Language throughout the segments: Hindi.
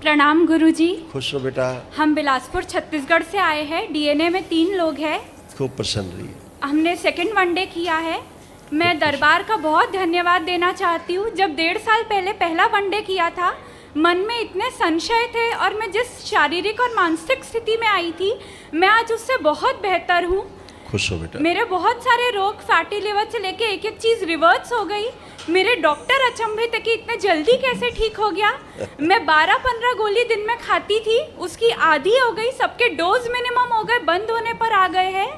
प्रणाम गुरुजी। खुश रहो बेटा। हम बिलासपुर छत्तीसगढ़ से आए हैं। डीएनए में 3 लोग हैं। खूब प्रसन्न रहिए। हमने सेकंड वनडे किया है। मैं दरबार का बहुत धन्यवाद देना चाहती हूँ। जब 1.5 साल पहले पहला वनडे किया था, मन में इतने संशय थे और मैं जिस शारीरिक और मानसिक स्थिति में आई थी, मैं आज उससे बहुत बेहतर हूँ। खुश हो बेटा। मेरे बहुत सारे रोग, फैटी लिवर से लेके एक एक चीज़ रिवर्स हो गई। मेरे डॉक्टर अचंभित है कि इतने जल्दी कैसे ठीक हो गया। मैं 12-15 गोली दिन में खाती थी, उसकी आधी हो गई। सबके डोज मिनिमम हो गए, बंद होने पर आ गए हैं।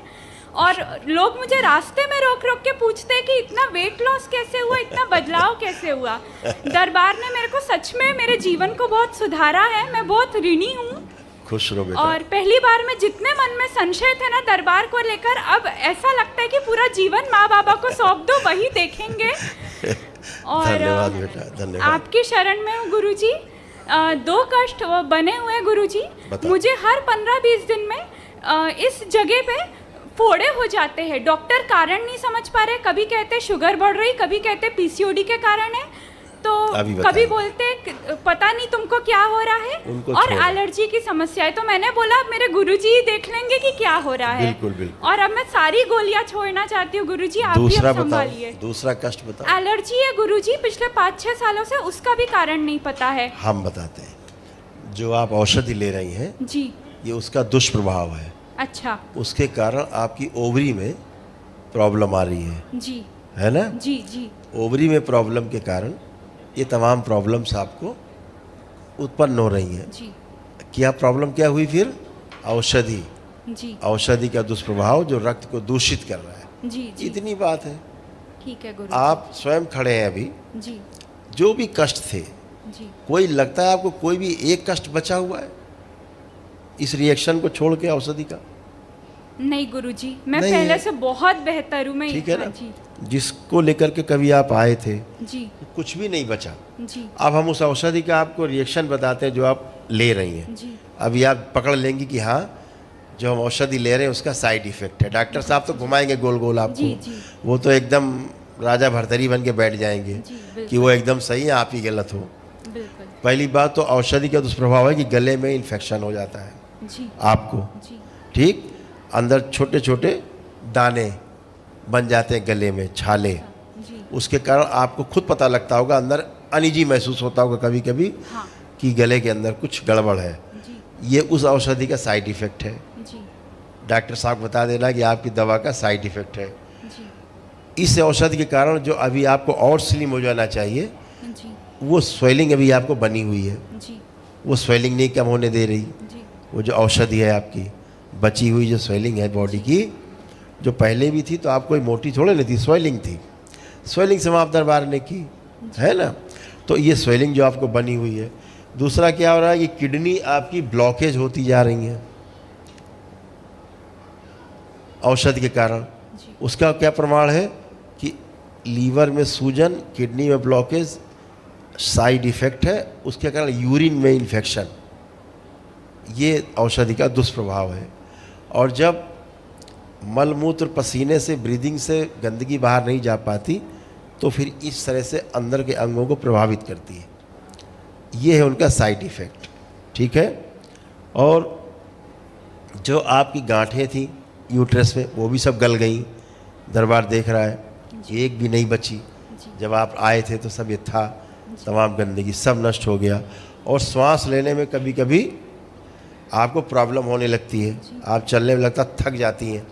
और लोग मुझे रास्ते में रोक रोक के पूछते हैं कि इतना वेट लॉस कैसे हुआ, इतना बदलाव कैसे हुआ। दरबार ने मेरे को सच में मेरे जीवन को बहुत सुधारा है। मैं बहुत ऋणी हूँ। खुश रहो बेटा। और पहली बार में जितने मन में संशय थे ना दरबार को लेकर, अब ऐसा लगता है कि पूरा जीवन माँ बाबा को सौंप दो, वही देखेंगे। और धन्यवाद बेटा, धन्यवाद। आपकी शरण में हूँ गुरुजी। 2 कष्ट बने हुए गुरुजी। मुझे हर 15-20 दिन में इस जगह पे फोड़े हो जाते हैं। डॉक्टर कारण नहीं समझ पा रहे। कभी कहते शुगर बढ़ रही, कभी कहते पीसीओडी के कारण है, तो कभी बोलते पता नहीं तुमको क्या हो रहा है, और एलर्जी की समस्या है। तो मैंने बोला अब मेरे गुरुजी ही देख लेंगे कि क्या हो रहा है। बिल्कुल बिल्कुल। और अब मैं सारी गोलियां छोड़ना चाहती हूँ गुरुजी। आप भी अब संभालिए। दूसरा कष्ट बताओ। एलर्जी है गुरुजी, पिछले 5-6 सालों से। उसका भी कारण नहीं पता है। हम बताते हैं। जो आप औषधि ले रही हैं जी, ये उसका दुष्प्रभाव है। अच्छा। उसके कारण आपकी ओवरी में प्रॉब्लम आ रही है। जी, है ना? जी जी। ओवरी में प्रॉब्लम के कारण ये तमाम प्रॉब्लम्स आपको उत्पन्न हो रही हैं। जी। क्या प्रॉब्लम क्या हुई फिर? औषधि। जी। औषधि का दुष्प्रभाव जो रक्त को दूषित कर रहा है। जी जी। इतनी बात है। ठीक है गुरु। आप स्वयं खड़े हैं अभी। जी। जो भी कष्ट थे, जी। कोई लगता है आपको कोई भी एक कष्ट बचा हुआ है इस रिएक्शन को छोड़ के औषधि का? नहीं गुरुजी, मैं नहीं पहले है। से बहुत बेहतर हूँ। मैं ठीक है ना? जी जिसको लेकर के कभी आप आए थे, जी कुछ भी नहीं बचा। जी। अब हम उस औषधि का आपको रिएक्शन बताते हैं जो आप ले रही हैं। जी। अभी आप पकड़ लेंगी कि हाँ, जो हम औषधि ले रहे हैं उसका साइड इफेक्ट है। डॉक्टर साहब तो घुमाएंगे गोल गोल आपको। जी जी। वो तो एकदम राजा भरतरी बन के बैठ जाएंगे जी, कि वो एकदम सही है, आप ही गलत हो। बिल्कुल। पहली बात तो औषधि का दुष्प्रभाव है कि गले में इन्फेक्शन हो जाता है जी आपको। जी। ठीक, अंदर छोटे छोटे दाने बन जाते हैं गले में, छाले। जी। उसके कारण आपको खुद पता लगता होगा, अंदर अनईजी महसूस होता होगा कभी कभी। हाँ। कि गले के अंदर कुछ गड़बड़ है। जी ये उस औषधि का साइड इफेक्ट है। जी डॉक्टर साहब बता देना कि आपकी दवा का साइड इफेक्ट है। जी इस औषधि के कारण जो अभी आपको और स्लिम हो जाना चाहिए, जी वो स्वेलिंग अभी आपको बनी हुई है, जी वो स्वेलिंग नहीं कम होने दे रही। जी। वो जो औषधि है आपकी बची हुई जो स्वेलिंग है बॉडी की, जो पहले भी थी, तो आप कोई मोटी थोड़े नहीं थी, स्वेलिंग थी। स्वेलिंग समाप्त दरबार ने की है ना? तो ये स्वेलिंग जो आपको बनी हुई है। दूसरा क्या हो रहा है कि किडनी आपकी ब्लॉकेज होती जा रही है औषधि के कारण। उसका क्या प्रमाण है कि लीवर में सूजन, किडनी में ब्लॉकेज साइड इफेक्ट है। उसके कारण यूरिन में इन्फेक्शन, ये औषधि का दुष्प्रभाव है। और जब मलमूत्र पसीने से, ब्रीदिंग से गंदगी बाहर नहीं जा पाती, तो फिर इस तरह से अंदर के अंगों को प्रभावित करती है। ये है उनका साइड इफ़ेक्ट। ठीक है? और जो आपकी गांठें थी यूट्रस में, वो भी सब गल गई। दरबार देख रहा है, एक भी नहीं बची। जब आप आए थे तो सब ये था, तमाम गंदगी सब नष्ट हो गया। और श्वास लेने में कभी कभी आपको प्रॉब्लम होने लगती है, आप चलने में लगता थक जाती हैं।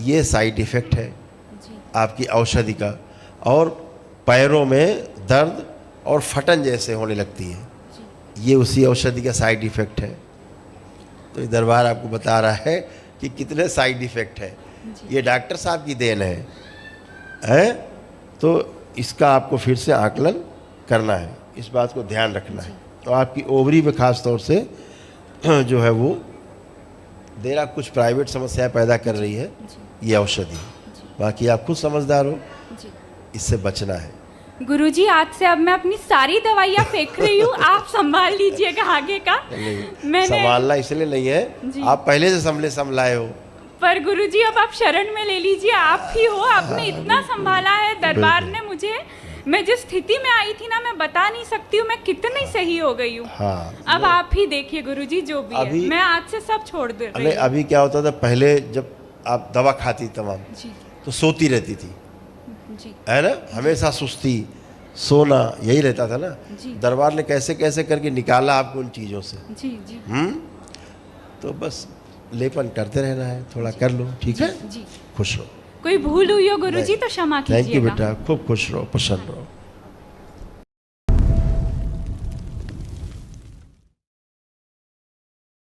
ये साइड इफ़ेक्ट है आपकी औषधि का। और पैरों में दर्द और फटन जैसे होने लगती है, ये उसी औषधि का साइड इफ़ेक्ट है। तो ये दरबार आपको बता रहा है कि कितने साइड इफ़ेक्ट है। ये डॉक्टर साहब की देन है? तो इसका आपको फिर से आकलन करना है, इस बात को ध्यान रखना है। तो आपकी ओवरी में ख़ास तौर से जो है वो देरा कुछ प्राइवेट समस्याएं पैदा कर रही है ये औषधि। बाकी आप खुद समझदार हो, इससे बचना है। गुरुजी, आज से अब मैं अपनी सारी दवाइयाँ फेंक रही हूँ। आप संभाल लीजिएगा आगे का। मैंने संभालना इसलिए नहीं है, आप पहले से संभलाए हो। पर गुरुजी अब आप शरण में ले लीजिए। आप ही हो, आपने इतना संभाला है। दरबार ने मुझे मैं जिस स्थिति में आई थी ना, मैं बता नहीं सकती हूँ मैं कितनी सही हो गई हूँ। हाँ, अब आप ही देखिए गुरुजी, जो भी है मैं आज से सब छोड़ दे रही नहीं हूँ। अभी क्या होता था, पहले जब आप दवा खाती तमाम जी तो सोती रहती थी, जी है ना, हमेशा सुस्ती, सोना, यही रहता था ना। जी। दरबार ने कैसे कैसे करके निकाला आपको उन चीज़ों से। जी जी तो बस लेपन करते रहना है, थोड़ा कर लो, ठीक है। जी। खुश रहो। कोई भूल हुई हो गुरुजी तो क्षमा थैंक यू कीजिएगा। बेटा, खूब खुश रहो, प्रसन्न रहो।